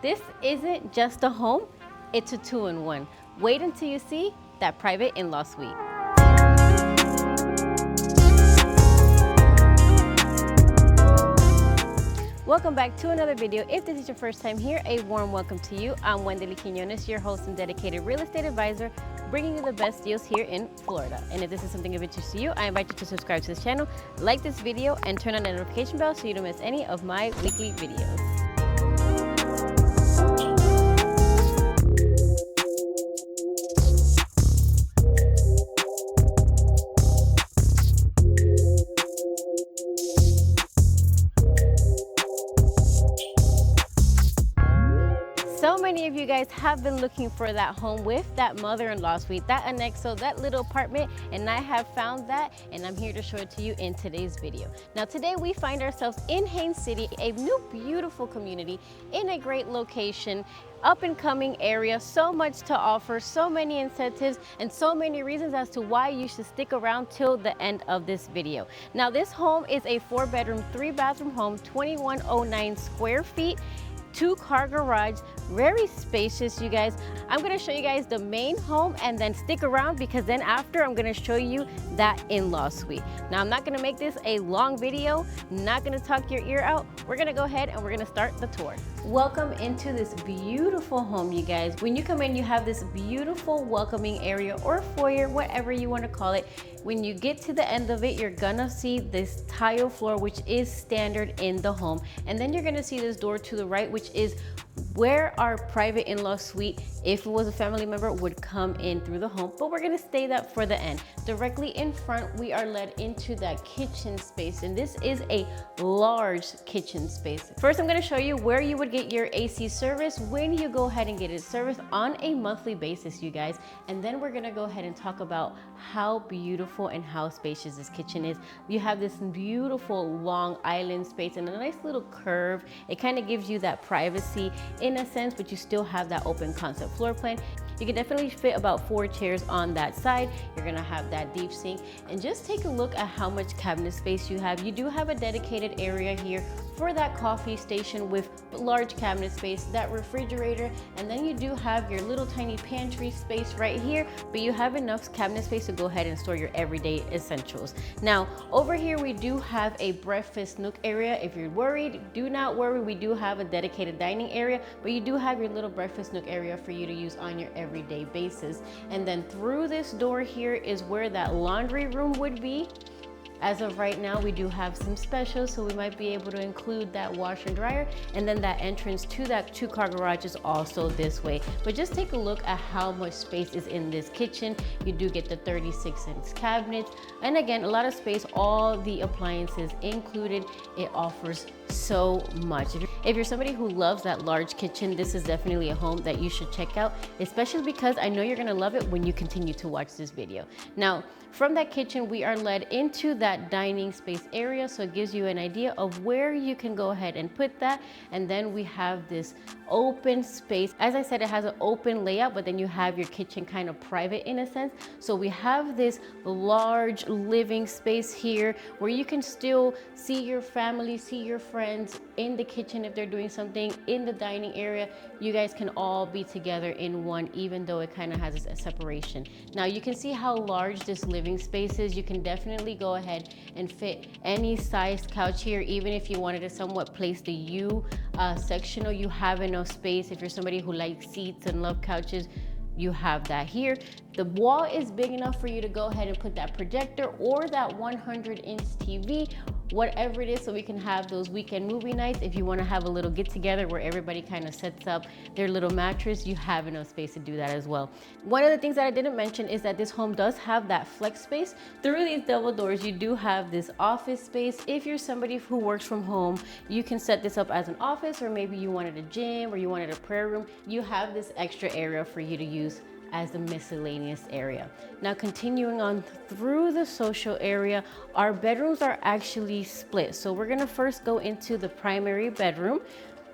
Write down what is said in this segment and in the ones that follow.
This isn't just a home, it's a two-in-one. Wait until you see that private in-law suite. Welcome back to another video. If this is your first time here, a warm welcome to you. I'm Wendy Quinones, your host and dedicated real estate advisor, bringing you the best deals here in Florida. And if this is something of interest to you, I invite you to subscribe to this channel, like this video, and turn on the notification bell so you don't miss any of my weekly videos. So many of you guys have been looking for that home with that mother-in-law suite, that annexo, that little apartment, and I have found that, and I'm here to show it to you in today's video. Now today we find ourselves in Haines City, a new beautiful community in a great location, up and coming area, so much to offer, so many incentives, and so many reasons as to why you should stick around till the end of this video. Now this home is a 4-bedroom, 3-bathroom home, 2109 square feet. 2-car garage, very spacious, you guys. I'm gonna show you guys the main home and then stick around because then after I'm gonna show you that in-law suite. Now I'm not gonna make this a long video, not gonna talk your ear out. We're gonna go ahead and we're gonna start the tour. Welcome into this beautiful home, you guys. When you come in, you have this beautiful welcoming area or foyer, whatever you wanna call it. When you get to the end of it, you're gonna see this tile floor, which is standard in the home. And then you're gonna see this door to the right, which is where our private in-law suite, if it was a family member, would come in through the home, but we're gonna stay that for the end. Directly in front, we are led into that kitchen space, and this is a large kitchen space. First, I'm gonna show you where you would get your AC service when you go ahead and get it serviced on a monthly basis, you guys. And then we're gonna go ahead and talk about how beautiful and how spacious this kitchen is. You have this beautiful long island space and a nice little curve. It kind of gives you that privacy in a sense, but you still have that open concept floor plan. You can definitely fit about 4 chairs on that side. You're gonna have that deep sink, and just take a look at how much cabinet space you have. You do have a dedicated area here for that coffee station with large cabinet space, that refrigerator, and then you do have your little tiny pantry space right here, but you have enough cabinet space to go ahead and store your everyday essentials. Now, over here we do have a breakfast nook area. If you're worried, do not worry. We do have a dedicated dining area, but you do have your little breakfast nook area for you to use on your everyday basis. And then through this door here is where that laundry room would be. As of right now, we do have some specials, so we might be able to include that washer and dryer, and then that entrance to that 2-car garage is also this way. But just take a look at how much space is in this kitchen. You do get the 36-inch cabinets, and again, a lot of space, all the appliances included. It offers so much. If you're somebody who loves that large kitchen, this is definitely a home that you should check out, especially because I know you're gonna love it when you continue to watch this video. Now, from that kitchen, we are led into that dining space area, so it gives you an idea of where you can go ahead and put that. And then we have this open space. As I said, it has an open layout, but then you have your kitchen kind of private in a sense. So we have this large living space here where you can still see your family, see your friends in the kitchen if they're doing something. In the dining area, you guys can all be together in one, even though it kind of has a separation. Now you can see how large this living space is. You can definitely go ahead and fit any size couch here, even if you wanted to somewhat place the U sectional. You have enough space. If you're somebody who likes seats and love couches, you have that here. The wall is big enough for you to go ahead and put that projector or that 100-inch TV, whatever it is, so we can have those weekend movie nights. If you want to have a little get together where everybody kind of sets up their little mattress, you have enough space to do that as well. One of the things that I didn't mention is that this home does have that flex space. Through these double doors, you do have this office space. If you're somebody who works from home, you can set this up as an office, or maybe you wanted a gym or you wanted a prayer room. You have this extra area for you to use as the miscellaneous area. Now continuing on through the social area, our bedrooms are actually split. So we're gonna first go into the primary bedroom,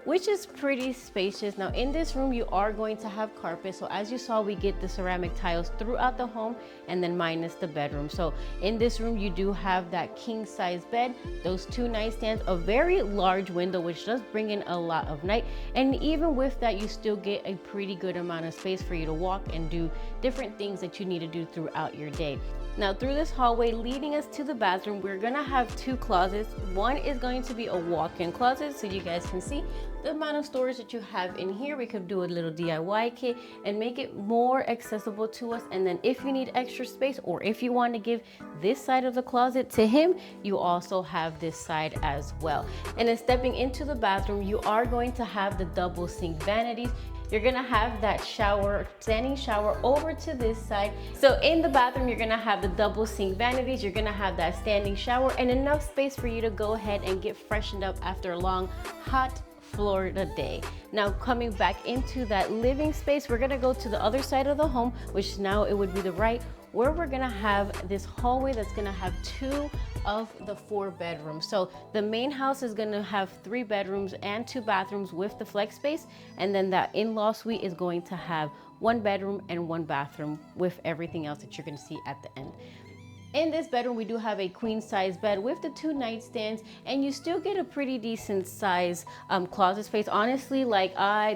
which is pretty spacious. Now in this room, you are going to have carpet. So as you saw, we get the ceramic tiles throughout the home and then minus the bedroom. So in this room, you do have that king size bed, those 2 nightstands, a very large window, which does bring in a lot of light. And even with that, you still get a pretty good amount of space for you to walk and do different things that you need to do throughout your day. Now through this hallway leading us to the bathroom, we're gonna have 2 closets. One is going to be a walk-in closet, so you guys can see the amount of storage that you have in here. We could do a little DIY kit and make it more accessible to us. And then if you need extra space, or if you want to give this side of the closet to him, you also have this side as well. And then stepping into the bathroom, you are going to have the double sink vanities. You're gonna have that shower, standing shower over to this side. So in the bathroom, you're gonna have the double sink vanities, you're gonna have that standing shower, and enough space for you to go ahead and get freshened up after a long, hot Florida day. Now coming back into that living space, we're gonna go to the other side of the home, which now it would be the right, where we're gonna have this hallway that's gonna have 2 of the 4 bedrooms. So the main house is gonna have 3 bedrooms and 2 bathrooms with the flex space, and then that in-law suite is going to have 1 bedroom and 1 bathroom with everything else that you're gonna see at the end. In this bedroom, we do have a queen size bed with the 2 nightstands, and you still get a pretty decent size closet space. Honestly,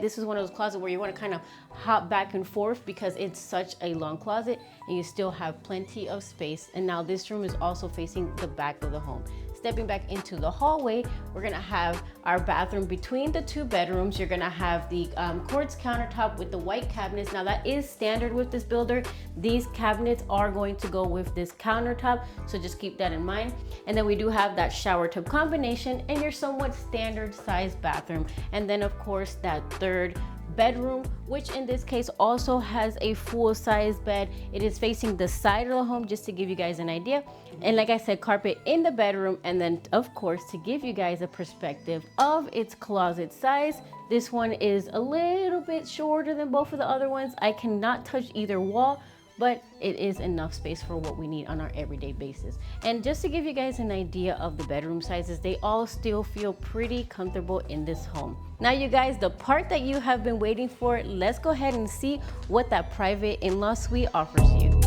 this is one of those closets where you want to kind of hop back and forth because it's such a long closet, and you still have plenty of space. And now this room is also facing the back of the home. Stepping back into the hallway, we're gonna have our bathroom between the 2 bedrooms. You're gonna have the quartz countertop with the white cabinets. Now that is standard with this builder. These cabinets are going to go with this countertop, so just keep that in mind. And then we do have that shower tub combination and your somewhat standard size bathroom. And then of course that 3rd bedroom, which in this case also has a full size bed. It is facing the side of the home, just to give you guys an idea. And like I said, carpet in the bedroom. And then of course, to give you guys a perspective of its closet size, this one is a little bit shorter than both of the other ones. I cannot touch either wall, but it is enough space for what we need on our everyday basis. And just to give you guys an idea of the bedroom sizes, they all still feel pretty comfortable in this home. Now you guys, the part that you have been waiting for, let's go ahead and see what that private in-law suite offers you.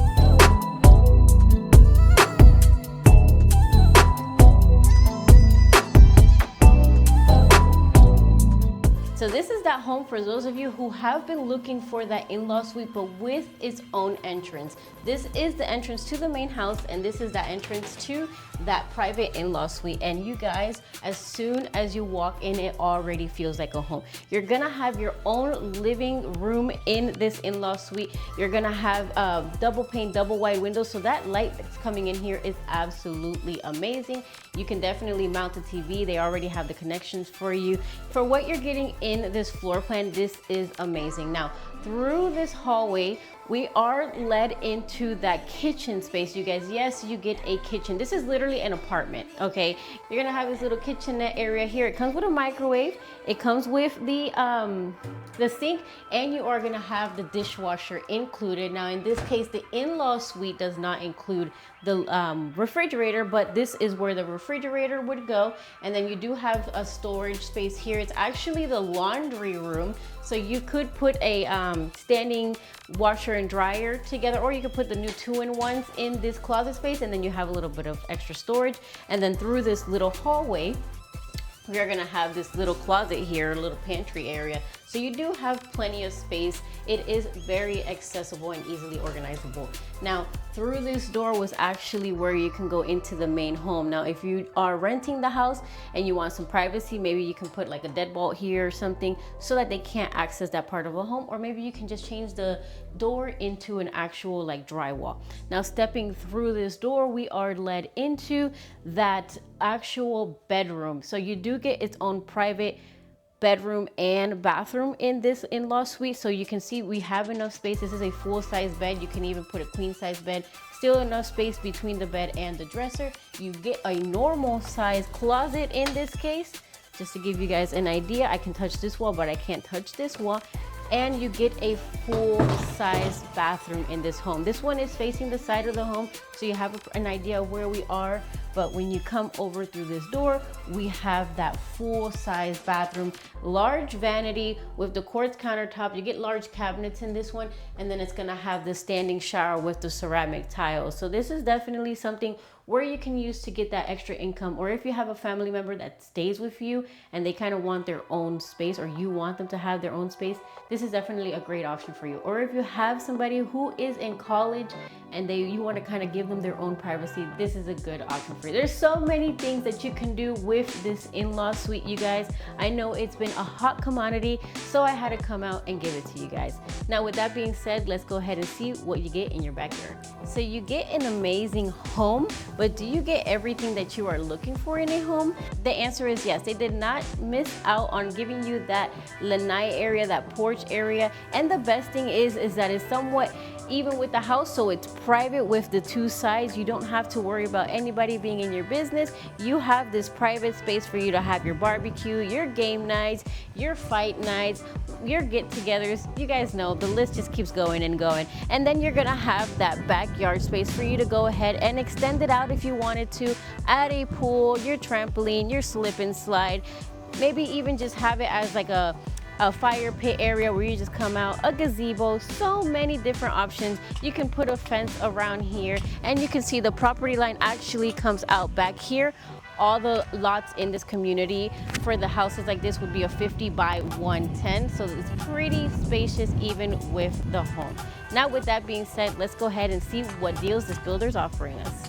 So this is that home for those of you who have been looking for that in-law suite, but with its own entrance. This is the entrance to the main house, and this is that entrance to that private in-law suite. And you guys, as soon as you walk in, it already feels like a home. You're gonna have your own living room in this in-law suite. You're gonna have double pane, double wide windows, so that light that's coming in here is absolutely amazing. You can definitely mount the TV. They already have the connections for you. For what you're getting in this floor plan, this is amazing. Now, through this hallway, we are led into that kitchen space, you guys. Yes, you get a kitchen. This is literally an apartment, okay? You're gonna have this little kitchenette area here. It comes with a microwave. It comes with the sink, and you are gonna have the dishwasher included. Now, in this case, the in-law suite does not include the refrigerator, but this is where the refrigerator would go. And then you do have a storage space here. It's actually the laundry room. So you could put a standing washer and dryer together, or you could put the new 2-in-1s in this closet space, and then you have a little bit of extra storage. And then through this little hallway, we're gonna have this little closet here, a little pantry area. So you do have plenty of space. It is very accessible and easily organizable. Now, through this door was actually where you can go into the main home. Now, if you are renting the house and you want some privacy, maybe you can put like a deadbolt here or something so that they can't access that part of a home, or maybe you can just change the door into an actual like drywall. Now, stepping through this door, we are led into that actual bedroom. So you do get its own private bedroom and bathroom in this in-law suite. So you can see we have enough space. This is a full-size bed. You can even put a queen-size bed. Still enough space between the bed and the dresser. You get a normal size closet in this case. Just to give you guys an idea, I can touch this wall, but I can't touch this wall. And you get a full-size bathroom in this home. This one is facing the side of the home, so you have an idea of where we are But when you come over through this door, we have that full-size bathroom, large vanity with the quartz countertop. You get large cabinets in this one, and then it's gonna have the standing shower with the ceramic tiles. So this is definitely something where you can use to get that extra income, or if you have a family member that stays with you and they kind of want their own space, or you want them to have their own space, this is definitely a great option for you. Or if you have somebody who is in college and you want to kind of give them their own privacy, this is a good option for you. There's so many things that you can do with this in-law suite, you guys. I know it's been a hot commodity, so I had to come out and give it to you guys. Now, with that being said, let's go ahead and see what you get in your backyard. So you get an amazing home, but do you get everything that you are looking for in a home? The answer is yes. They did not miss out on giving you that lanai area, that porch area. And the best thing is that it's somewhat even with the house, so it's private with the two sides. You don't have to worry about anybody being in your business. You have this private space for you to have your barbecue, your game nights, your fight nights, your get-togethers. You guys know the list just keeps going and going. And then you're gonna have that backyard space for you to go ahead and extend it out if you wanted to. Add a pool, your trampoline, your slip and slide. Maybe even just have it as like a fire pit area where you just come out, a gazebo, so many different options. You can put a fence around here, and you can see the property line actually comes out back here. All the lots in this community for the houses like this would be a 50 by 110, so it's pretty spacious even with the home. Now, with that being said, let's go ahead and see what deals this builder is offering us.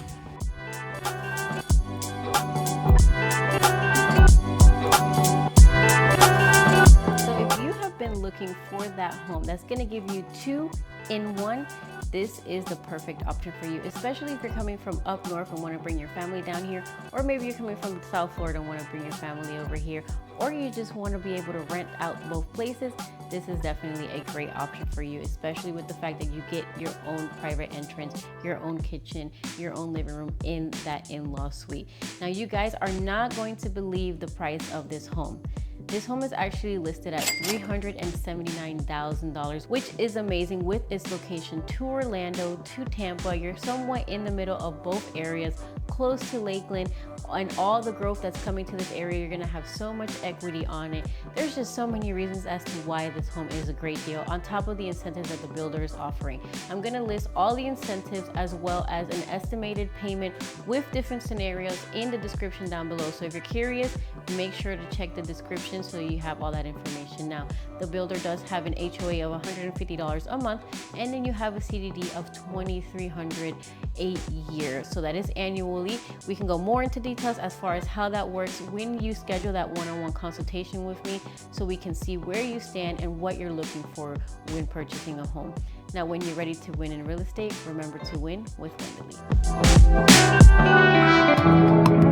Looking for that home that's going to give you 2-in-1, this is the perfect option for you, especially if you're coming from up north and want to bring your family down here, or maybe you're coming from South Florida and want to bring your family over here, or you just want to be able to rent out both places. This is definitely a great option for you, especially with the fact that you get your own private entrance, your own kitchen, your own living room in that in-law suite. Now, you guys are not going to believe the price of this home. This home is actually listed at $379,000, which is amazing with its location to Orlando, to Tampa. You're somewhat in the middle of both areas, close to Lakeland, and all the growth that's coming to this area. You're gonna have so much equity on it. There's just so many reasons as to why this home is a great deal, on top of the incentives that the builder is offering. I'm gonna list all the incentives as well as an estimated payment with different scenarios in the description down below. So if you're curious, make sure to check the description so you have all that information. Now, the builder does have an HOA of $150 a month, and then you have a CDD of $2,300 a year. So that is annually. We can go more into details as far as how that works when you schedule that one-on-one consultation with me, so we can see where you stand and what you're looking for when purchasing a home. Now, when you're ready to win in real estate, remember to win with Wendy.